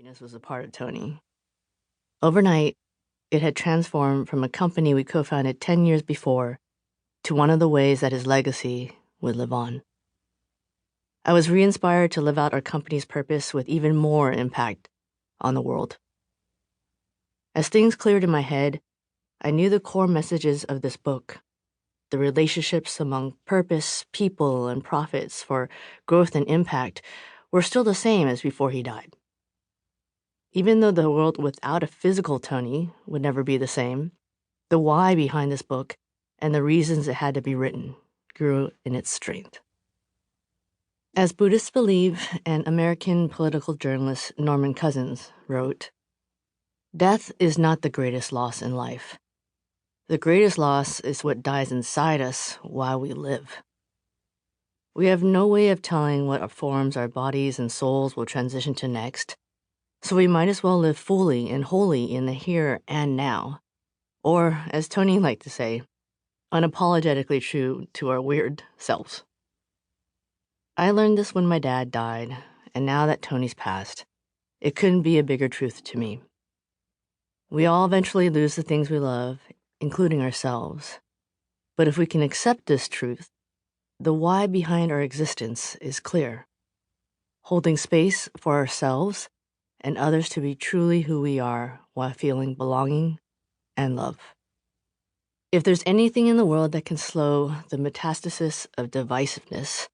happiness was a part of Tony. Overnight, it had transformed from a company we co-founded 10 years before to one of the ways that his legacy would live on. I was re-inspired to live out our company's purpose with even more impact on the world. As things cleared in my head, I knew the core messages of this book, the relationships among purpose, people, and profits for growth and impact, were still the same as before he died. Even though the world without a physical Tony would never be the same, the why behind this book and the reasons it had to be written grew in its strength. As Buddhists believe, and American political journalist Norman Cousins wrote, "Death is not the greatest loss in life. The greatest loss is what dies inside us while we live." We have no way of telling what forms our bodies and souls will transition to next, so we might as well live fully and wholly in the here and now, or, as Tony liked to say, unapologetically true to our weird selves. I learned this when my dad died, and now that Tony's passed, it couldn't be a bigger truth to me. We all eventually lose the things we love, including ourselves. But if we can accept this truth, the why behind our existence is clear. Holding space for ourselves and others to be truly who we are while feeling belonging and love. If there's anything in the world that can slow the metastasis of divisiveness,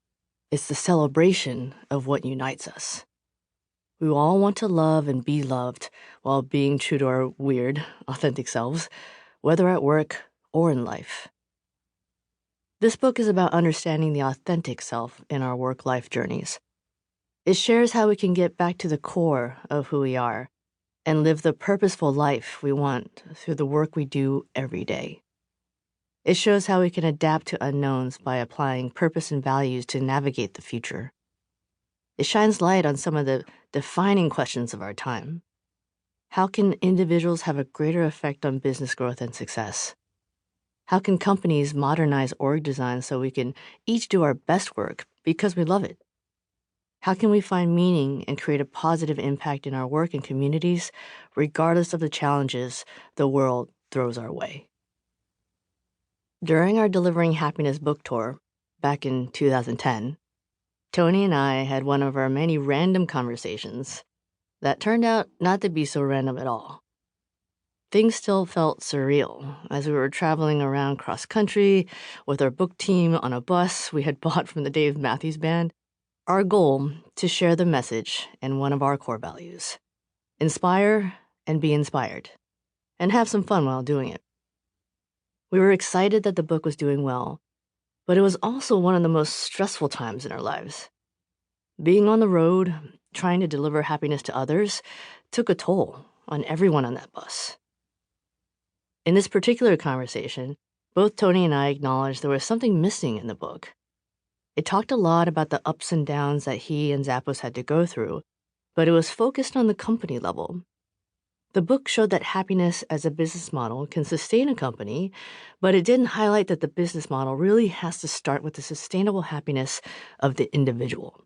it's the celebration of what unites us. We all want to love and be loved while being true to our weird, authentic selves, whether at work or in life. This book is about understanding the authentic self in our work-life journeys. It shares how we can get back to the core of who we are and live the purposeful life we want through the work we do every day. It shows how we can adapt to unknowns by applying purpose and values to navigate the future. It shines light on some of the defining questions of our time. How can individuals have a greater effect on business growth and success? How can companies modernize org design so we can each do our best work because we love it? How can we find meaning and create a positive impact in our work and communities, regardless of the challenges the world throws our way? During our Delivering Happiness book tour back in 2010, Tony and I had one of our many random conversations that turned out not to be so random at all. Things still felt surreal as we were traveling around cross-country with our book team on a bus we had bought from the Dave Matthews Band. Our goal to share the message and one of our core values: inspire and be inspired, and have some fun while doing it. We were excited that the book was doing well, but it was also one of the most stressful times in our lives. Being on the road, trying to deliver happiness to others, took a toll on everyone on that bus. In this particular conversation, both Tony and I acknowledged there was something missing in the book. It talked a lot about the ups and downs that he and Zappos had to go through, but it was focused on the company level. The book showed that happiness as a business model can sustain a company, but it didn't highlight that the business model really has to start with the sustainable happiness of the individual.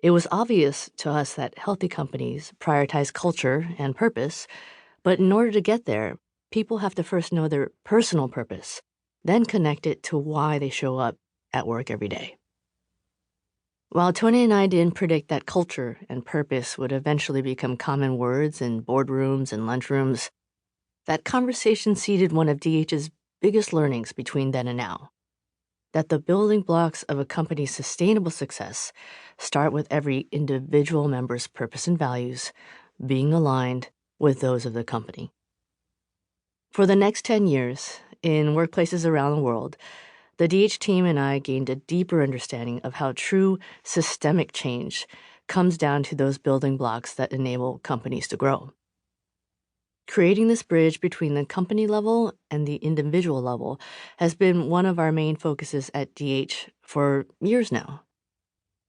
It was obvious to us that healthy companies prioritize culture and purpose, but in order to get there, people have to first know their personal purpose, then connect it to why they show up at work every day. While Tony and I didn't predict that culture and purpose would eventually become common words in boardrooms and lunchrooms, that conversation seeded one of DH's biggest learnings between then and now: that the building blocks of a company's sustainable success start with every individual member's purpose and values being aligned with those of the company. For the next 10 years, in workplaces around the world, the DH team and I gained a deeper understanding of how true systemic change comes down to those building blocks that enable companies to grow. Creating this bridge between the company level and the individual level has been one of our main focuses at DH for years now.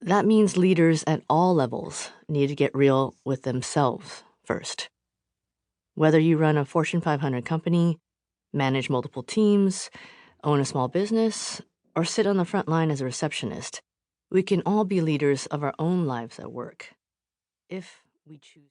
That means leaders at all levels need to get real with themselves first. Whether you run a Fortune 500 company, manage multiple teams, own a small business, or sit on the front line as a receptionist, we can all be leaders of our own lives at work, if we choose.